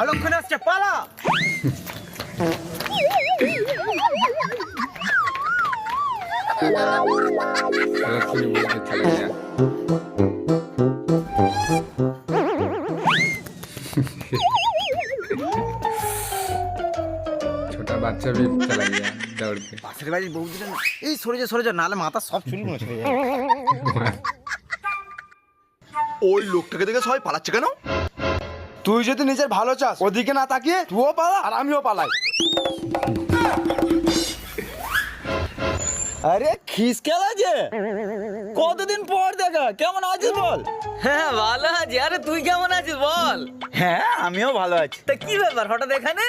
অলক্ষণে আসছে, পালা। छोटा बच्चा भी चला गया दौड़ के। পাশের বাড়ির বৌদিটা না, এই সরে যা নাহলে মাথা সব চুলগুলো ছেড়ে যাবে। ওই লোকটাকে দেখে সবাই পালাচ্ছে কেন? তুই যদি নিজের ভালো চাস ওদিকে না তাকিয়ে তুইও পালা আর আমিও পালাই। আরে খিসকেলা যে কতদিন পর দেখা, কেমন আছিস বল? হ্যাঁ ভালো আছি। আরে তুই কেমন আছিস বল? হ্যাঁ আমিও ভালো আছি। তা কি ব্যাপার হঠাৎ এখানে?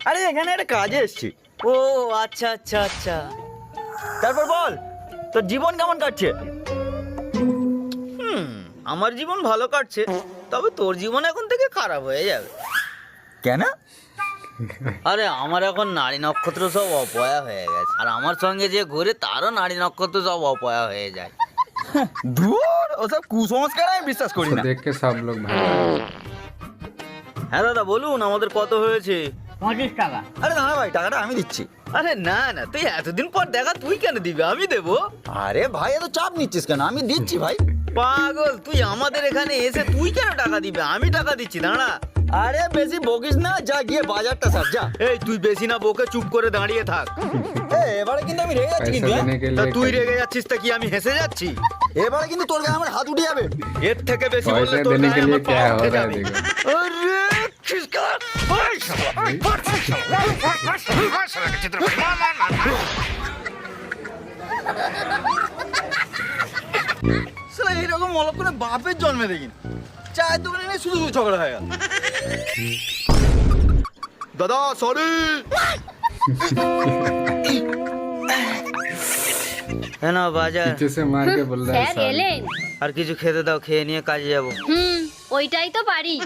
আরে এখানে একটা কাজে এসেছি। ও আচ্ছা আচ্ছা আচ্ছা। তারপর বল তোর জীবন কেমন কাটছে? আমার জীবন ভালো কাটছে, তবে তোর জীবন এখন থেকে খারাপ হয়ে যাবে। কেন? আরে আমার এখন নারী নক্ষত্র সব অপয়া হয়ে গেছে, আর আমার সঙ্গে যে ঘুরে তারও নারী নক্ষত্র সব অপয়া হয়ে যায়। দূর, ওসব কুসংস্কার আমি বিশ্বাস করি उसको না। देख के सब लोग भाग गए। হ্যাঁ দাদা বলুন, আমাদের কত হয়েছে? 25 টাকা। আরে না ভাই, টাকাটা আমি দিচ্ছি। আরে না না, তুই এতদিন পর দেখা, তুই কেন দিবি? আমি দেবো। আরে ভাই এত চাপ নিচ্ছিস কেন? আমি দিচ্ছি ভাই। পাগল, তুই আমাদের এখানে এসে তুই কেন টাকা দিবি? আমি টাকা দিচ্ছি, দাঁড়া। আরে বেশি বকিস না, যা গিয়ে বাজারটা সার যা। এই তুই বেশি না বকে চুপ করে দাঁড়িয়ে থাক। এবারে কিন্তু আমি রেগে যাচ্ছি पैसे কিন্তু, देने के তা लिए তুই রেগে যাচ্ছিস তা কি আমি হেসে যাচ্ছি? এবারে কিন্তু তোর গায়ে আমার হাত উঠে যাবে। এর থেকে বেশি বললে पैसे তোর देने के গায়ে लिए আমার পা क्या हो উঠে रहा है যাবে। देखो। আরে খিসকা, ওই শালা, শালা এরকম অলক্ষণে বাপের জন্মে দেখিনি। চায়ের দোকানে নিয়ে শুধু শুধু ঝগড়া হয়ে গেল। দাদা সরি। হ্যাঁ না বাজার, पीछे से मार के बोल रहा है স্যার साले। এলেন? আর কিছু খেতে দাও, খেয়ে নিয়ে কাজে যাবো। ওইটাই তো পারি।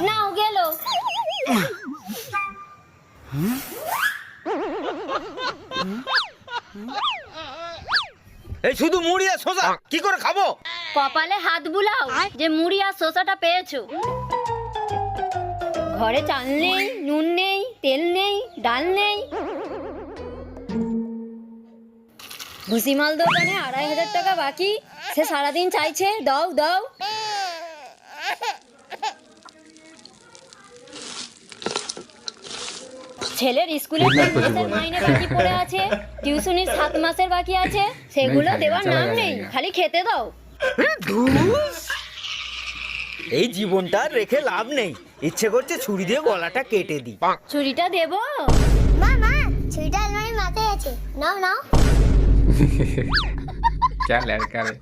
নাও গেল। এই শুধু মুড়ি আর শসা কি করে খাবো? কপালে হাত বুলাও যে মুড়ি আর শসাটা পেয়েছো। ঘরে চাল নেই, নুন নেই, তেল নেই, ডাল নেই। ভুসিমাল দোকানে 2500 টাকা বাকি। সে সারাদিন চাইছে দাও দাও। ছেলের স্কুলের ঠিক আছে, 3 মাসের বলো। মাইনে বাকি পড়ে আছে, টিউশনির 7 মাসের বাকি আছে, সেগুলো খাই, দেওয়ার চলা নাম নেই, যাবে না। খালি খেতে দাও। এই জীবনটা আর রেখে লাভ নেই, ইচ্ছে করছে ছুরি দিয়ে গলাটা কেটে দিই। ছুরিটা দেবো? মা মা ছুরিটা আলমারির মাথায় আছে, নাও নাও। क्या लड़का रे।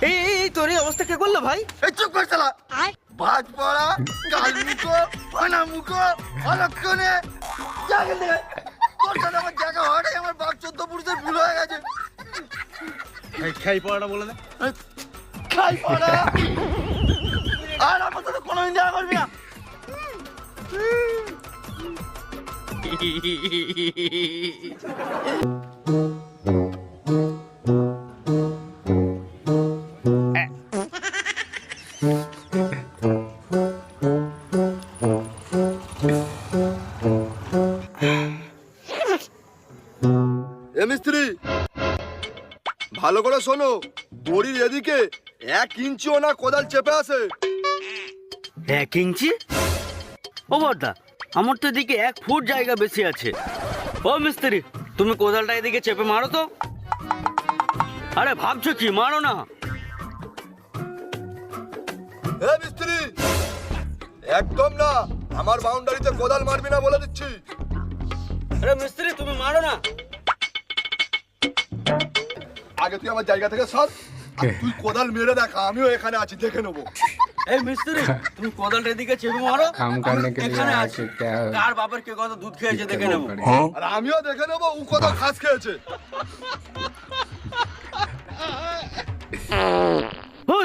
এই তোর এই অবস্থা কে করলো ভাই? এই চুপ কর শালা। বাজ পড়া গাল মুখো আনা মুখো অলক্ষণে জাগে দে। তোর সাথে আমার জায়গা হয়, আমার বাপ 14 পুরুষের ভুল হয়ে গেছে। খাই পড়াটা বলে দে। খাই পড়া আর আমার সাথে কোনোদিন দেখা করবি না। এ মিস্ত্রি ভালো করে শোনো, দড়ির এদিকে 1 ইঞ্চিও না কোদাল চেপে আসে। 1 ইঞ্চি? ও বড়দা, আমার তো এদিকে 1 ফুট জায়গা বেশি আছে। ও মিস্ত্রি, তুমি কোদালটা এদিকে চেপে মারো তো। আরে ভাবছো কি, মারো না। এ মিস্ত্রি একদম না, আমার বাউন্ডারিতে কোদাল মারবি না বলে দিচ্ছি। আরে মিস্ত্রি তুমি মারো না। আগে তুই আমার জায়গা থেকে সর, আর তুই কোদাল মেরে দেখা, আমিও এখানে আছি, দেখে নেবো। এই মিস্ত্রি তুমি কোদালটা এদিকে চেপে মারো। काम करने के लिए এখানে आके আছি। क्या কার বাবার কে কত দুধ খেয়েছে দেখে নেবো। আর আমিও দেখে নেবো ও কত ঘাস খেয়েছে।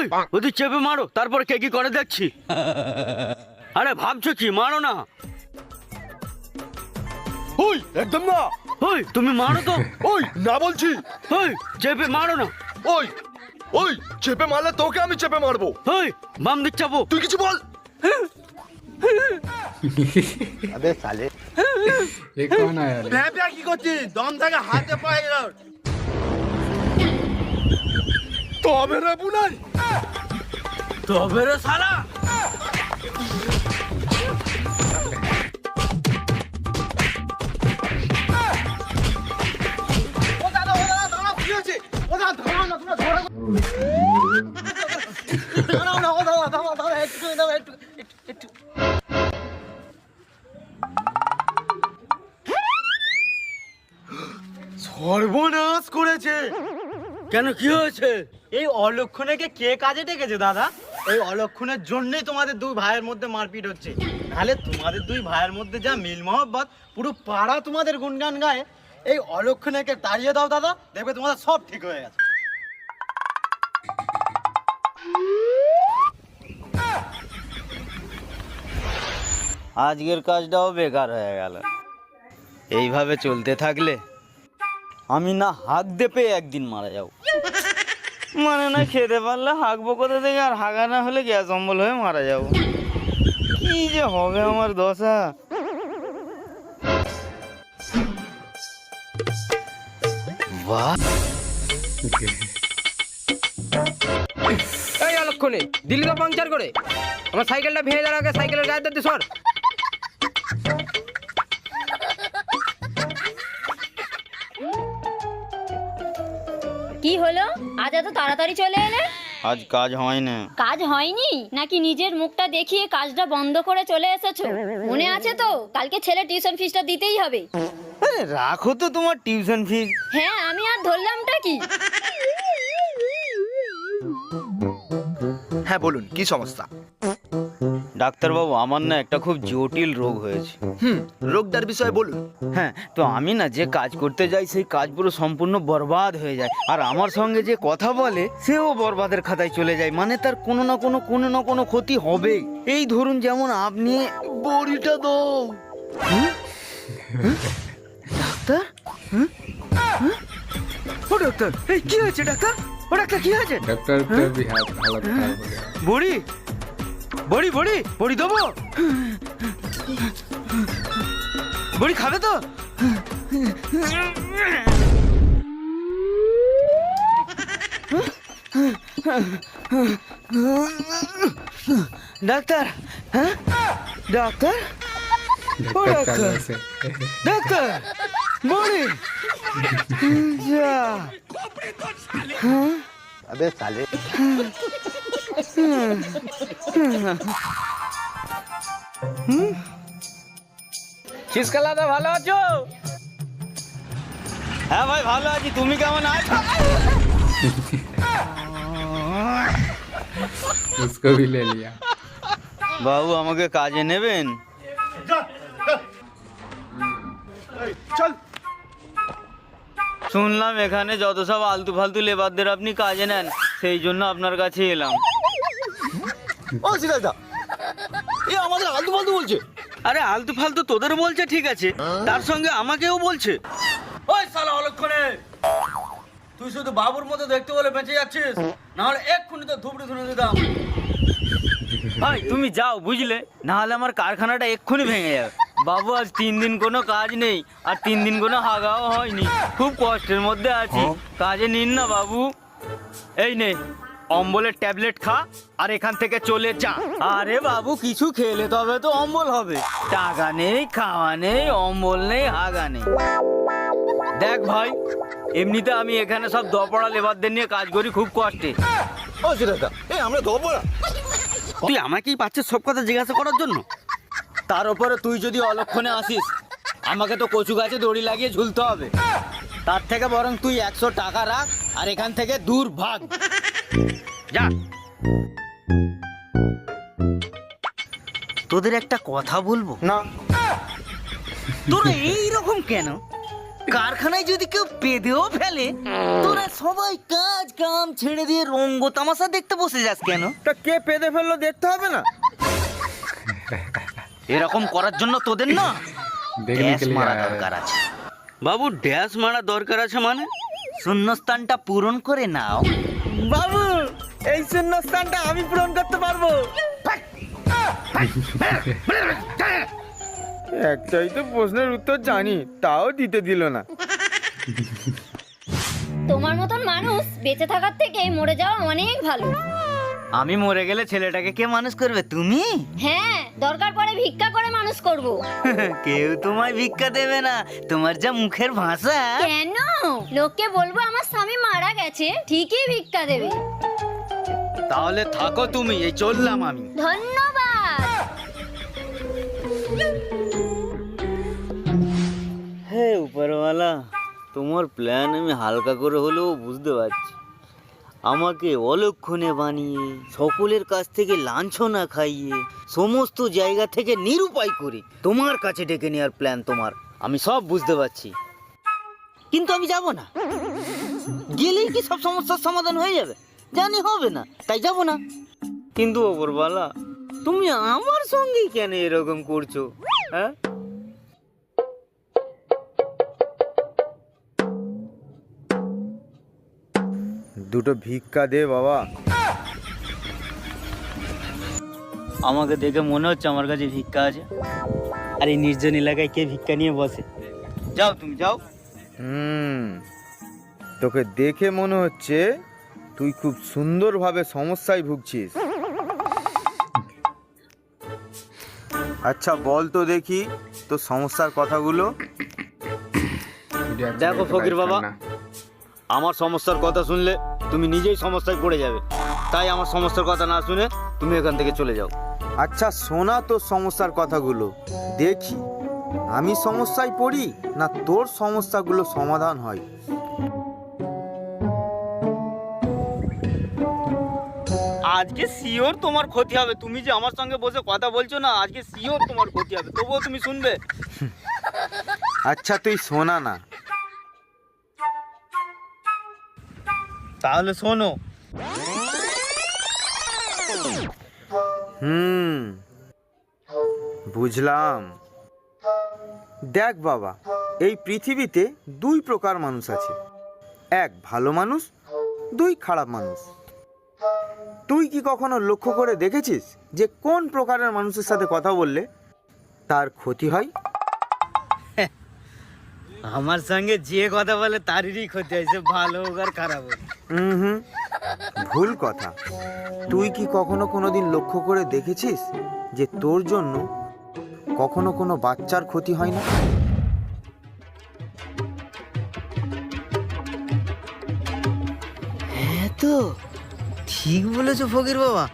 ওই ওদের চেপে মারো, তারপর কে কি করে দেখছি। আরে ভাবছো কি, মারো না। ওই একদম না। ওই তুমি মারো তো। ওই না বলছি। ওই চেপে মারো না। ওই ওই চেপে মারলে তোকে আমি চেপে মারবো। ওই বাম দিক চাপো। তুই কিছু বল। আবে সালে ये कौन आया रे? ভ্যাপা কি করছিস? দম থাকে হাতে পায়ে গেল। তবে রে বুলাই। তবে রে শালা। সর্বনাশ করেছে। কেন, কি হয়েছে? এই অলক্ষণেকে কে কাজে ডেকেছে দাদা? এই অলক্ষণের জন্যই তোমাদের দুই ভাইয়ের মধ্যে মারপিট হচ্ছে। নাহলে তোমাদের দুই ভাইয়ের মধ্যে যা মিল মহব্বত, পুরো পাড়া তোমাদের গুণগান গায়। এই অলক্ষণেকে তাড়িয়ে দাও দাদা, দেখবে তোমাদের সব ঠিক হয়ে গেছে। আজকের কাজটাও বেকার হয়ে গেল। এইভাবে চলতে থাকলে আমি না হাঁকতে পেয়ে একদিন মারা যাবো। মানে না খেতে পারলে হাঁকবো কোথা থেকে, আর হাঁকা না হলে গ্যাস অম্বল হয়ে মারা যাবো। কি যে হবে আমার দশা। বাহ, এই অলক্ষণে দিল্লি তো পাংচার করে আমার সাইকেলটা ভেঙে যাওয়ার আগে সাইকেলের গায়ে ধরতে সর। কি হলো, আজ এত তাড়াতাড়ি চলে এলে? আজ কাজ হয় না। কাজ হয়নি নাকি নিজের মুখটা দেখিয়ে কাজটা বন্ধ করে চলে এসেছো? মনে আছে তো কালকে ছেলে টিউশন ফিসটা দিতেই হবে। আরে রাখো তো তোমার টিউশন ফিস। হ্যাঁ, আমি আর ধরলামটা কি? হ্যাঁ বলুন, কি সমস্যা? ডাক্তারবাবু, আমার না একটা খুব জটিল রোগ হয়েছে। রোগটার বিষয়ে বলুন। হ্যাঁ, তো আমি না যে কাজ করতে যাই সেই কাজ পুরো সম্পূর্ণ বরবাদ হয়ে যায়। আর আমার সঙ্গে যে কথা বলে সেও বরবাদের খাতায় চলে যায়। মানে তার কোনো না কোনো ক্ষতি হবে। এই ধরুন যেমন আপনি বড়িটা দাও। ডাক্তার, ও ডাক্তার, এই কি হয়েছে ডাক্তার? ও ডাক্তার, কি হয়েছে? डॉक्टर का भी हालत खराब हो गया। বড়ি বড়ি বড়ি বড়ি দেবো? বড়ি খাবে তো? ডাক্তার, হ্যাঁ ডাক্তার, ও डॉक्टर ডাক্তার, चलो से ডাক্তার, বড়ি যা। আবে সালে, শীষকালাদা ভালো আছো? হ্যাঁ ভাই ভালো আছি, তুমি কেমন আছো? उसको भी ले लिया। বাবু, আমাকে কাজে নেবেন? শুনলাম এখানে যত সব আলতু ফালতু লেবারদের আপনি কাজে নেন, সেই জন্য আপনার কাছে এলাম। ও সিরাজদা, এ আমাদের আলতু ফালতু বলছে। আরে আলতু ফালতু তোদের বলছে ঠিক আছে, তার সঙ্গে আমাকেও বলছে। ওই শালা অলক্ষণে, তুই শুধু বাবুর মতো দেখতে বলে বেঁচে যাচ্ছিস, না হলে এক্ষুনি তো ধুবড়ি ধুনে দিতাম। ভাই তুমি যাও, বুঝলে, না হলে আমার কারখানাটা এক্ষুনি ভেঙে যাবে। বাবু, আজ 3 দিন কোনো কাজ নেই, আর 3 দিন কোনো হাগাও হয়নি। খুব কষ্টের মধ্যে আছি, কাজে নিন না বাবু। এই নে অম্বলের ট্যাবলেট খা, আর এখান থেকে চলে যা। আরে বাবু, কিছু খেলে তবে তো অম্বল হবে। টাকা নেই, খাওয়া নেই, অম্বল নেই, হাগা নেই। দেখ ভাই, এমনিতে আমি এখানে সব দপড়া লেবারদের নিয়ে কাজ করি খুব কষ্টে। ও সিরাজদা, এ আমরা দেবো না। তুই আমাকেই পাচ্ছিস সব কথা জিজ্ঞাসা করার জন্য? তার উপরে তুই যদি অলক্ষণে আসিস, আমাকে তো কচু গাছে দড়ি লাগিয়ে ঝুলতে হবে। তার থেকে বরং তুই 100 টাকা রাখ, আর এখান থেকে দূর ভাগ যা। তোদের একটা কথা বলবো না, তোরা এইরকম কেন? কারখানায় যদি কেউ পেদেও ফেলে, তোরা সবাই কাজ কাম ছেড়ে দিয়ে রঙ্গ তামাশা দেখতে বসে যাস কেন? তা কে পেদে ফেললো দেখতে হবে না? এরকম করার জন্য তোদের না देखने ড্যাশ के लिए মারা आया है। দরকার আছে। বাবু ড্যাশ মারা দরকার আছে মানে? শূন্যস্থানটা পূরণ করে নাও। বাবু এই শূন্যস্থানটা আমি পূরণ করতে পারবো। একটাই তো প্রশ্নের উত্তর জানি, তাও দিতে দিল না। তোমার মতন মানুষ বেঁচে থাকার থেকে মরে যাওয়া অনেক ভালো। আমি মরে গেলে ছেলেটাকে কে মানুষ করবে? তুমি? হ্যাঁ, দরকার পড়ে ভিক্ষা করে মানুষ করব। কেউ তোমায় ভিক্ষা দেবে না, তোমার যা মুখের ভাষা। কেন? লোককে বলবো আমার স্বামী মারা গেছে, ঠিকই ভিক্ষা দেবে। তাহলে থাকো তুমি, এই চললাম আমি। ধন্যবাদ। হে উপরওয়ালা, তোমার প্ল্যান আমি হালকা করে হলেও বুঝতে পারছি। আমাকে অলক্ষণে বানিয়ে, সকলের কাছ থেকে লাঞ্ছনা খাইয়ে, সমস্ত জায়গা থেকে নিরুপায় করে তোমার কাছে ডেকে নেওয়ার প্ল্যান তোমার, আমি সব বুঝতে পারছি। কিন্তু আমি যাব না। গেলেই কি সব সমস্যার সমাধান হয়ে যাবে? জানি হবে না, তাই যাব না। কিন্তু উপরওয়ালা, তুমি আমার সঙ্গে কেন এরকম করছো? হ্যাঁ, দুটো ভিক্ষা দে বাবা। আমাকে দেখে মনে হচ্ছে আমার কাছে ভিক্ষা আছে। আর এই নির্জন এলাকায় কে ভিক্ষা নিয়ে বসে? যাও তুমি যাও। তোকে দেখে মনে হচ্ছে তুই খুব সুন্দরভাবে সমস্যায় ভুগছিস। আচ্ছা বল তো দেখি তোর সমস্যার কথাগুলো। वीडियो अच्छा देखो लगे तो फकीर लाइक बाबा। करना। আমার সমস্যার কথা শুনলে তুমি নিজেই সমস্যায় পড়ে যাবে, তাই আমার সমস্যার কথা না শুনে তুমি এখান থেকে চলে যাও। আচ্ছা শোনা তোর সমস্যার কথাগুলো, দেখি আমি সমস্যায় পড়ি না তোর সমস্যাগুলো সমাধান হয়। আজকে শিওর তোমার ক্ষতি হবে। তুমি যে আমার সঙ্গে বসে কথা বলছো না, আজকে শিওর তোমার ক্ষতি হবে, তবুও তুমি শুনবে? আচ্ছা তুই শোনা না। তাহলে শোনো। বুঝলাম। দেখ বাবা, এই পৃথিবীতে দুই প্রকার মানুষ আছে, এক ভালো মানুষ, দুই খারাপ মানুষ। তুই কি কখনো লক্ষ্য করে দেখেছিস যে কোন প্রকারের মানুষের সাথে কথা বললে তার ক্ষতি হয়? আমার সঙ্গে যে কথা বলে তারই ক্ষতি হয়, সে ভালো হোক আর খারাপ হোক। হুম, ভুল কথা। তুই কি কখনো কোনোদিন লক্ষ্য করে দেখেছিস যে তোর জন্য কখনো কোনো বাচ্চার ক্ষতি হয় না? হ্যাঁ তো, ঠিক বলেছো ফকির বাবা,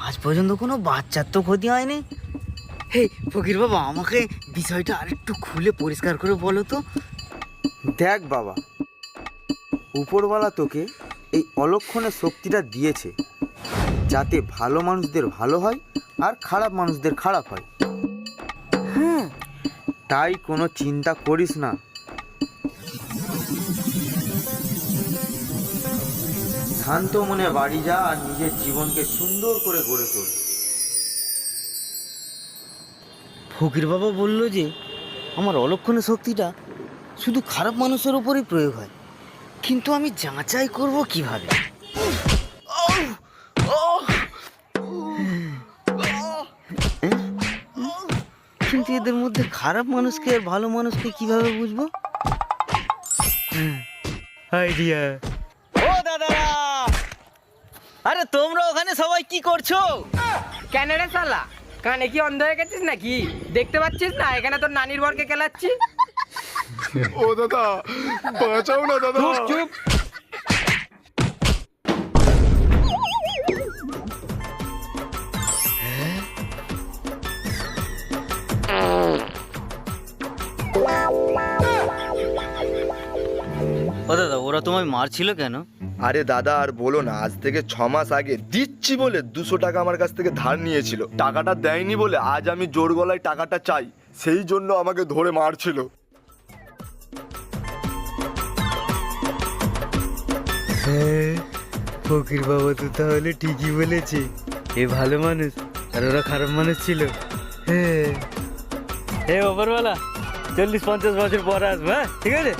আজ পর্যন্ত কোনো বাচ্চার তো ক্ষতি হয়নি। হে ফকির বাবা, আমাকে বিষয়টা আরেকটু খুলে পরিষ্কার করে বলো তো। দেখ বাবা, উপরওয়ালা তোকে এই অলক্ষণের শক্তিটা দিয়েছে যাতে ভালো মানুষদের ভালো হয় আর খারাপ মানুষদের খারাপ হয়। তাই কোনো চিন্তা করিস না। শান্ত মনে বাড়ি যা আর নিজের জীবনকে সুন্দর করে গড়ে তোল। ফকির বাবা বললো যে আমার অলক্ষণের শক্তিটা শুধু খারাপ মানুষের উপরেই প্রয়োগ হয়, কিন্তু আমি যাচাই করব কিভাবে? কিন্তু এদের মধ্যে খারাপ মানুষকে আর ভালো মানুষকে কিভাবে বুঝবো? আইডিয়া। ও দাদারা, আরে তোমরা ওখানে সবাই কি করছো? কেন রে শালা, কানে কি অন্ধ হয়ে গেছিস নাকি? দেখতে পাচ্ছিস না এখানে তোর নানির বরকে খেলাচ্ছি? ও দাদা, বাঁচাও না দাদা। চুপ চুপ। ও দাদা, ওরা তোমায় মারছিল কেন? আরে দাদা আর বলো না, আজ থেকে 6 মাস আগে দিচ্ছি বলে 200 টাকা আমার কাছ থেকে ধার নিয়েছিল। টাকাটা দেয়নি বলে আজ আমি জোর গলায় টাকাটা চাই, সেই জন্য আমাকে ধরে মারছিল। হ্যাঁ ফকির বাবা তো তাহলে ঠিকই বলেছে, এ ভালো মানুষ আর ওরা খারাপ মানুষ ছিল। হ্যাঁ, ওপরওয়ালা 40-50 বছর পর আসবো, হ্যাঁ ঠিক আছে,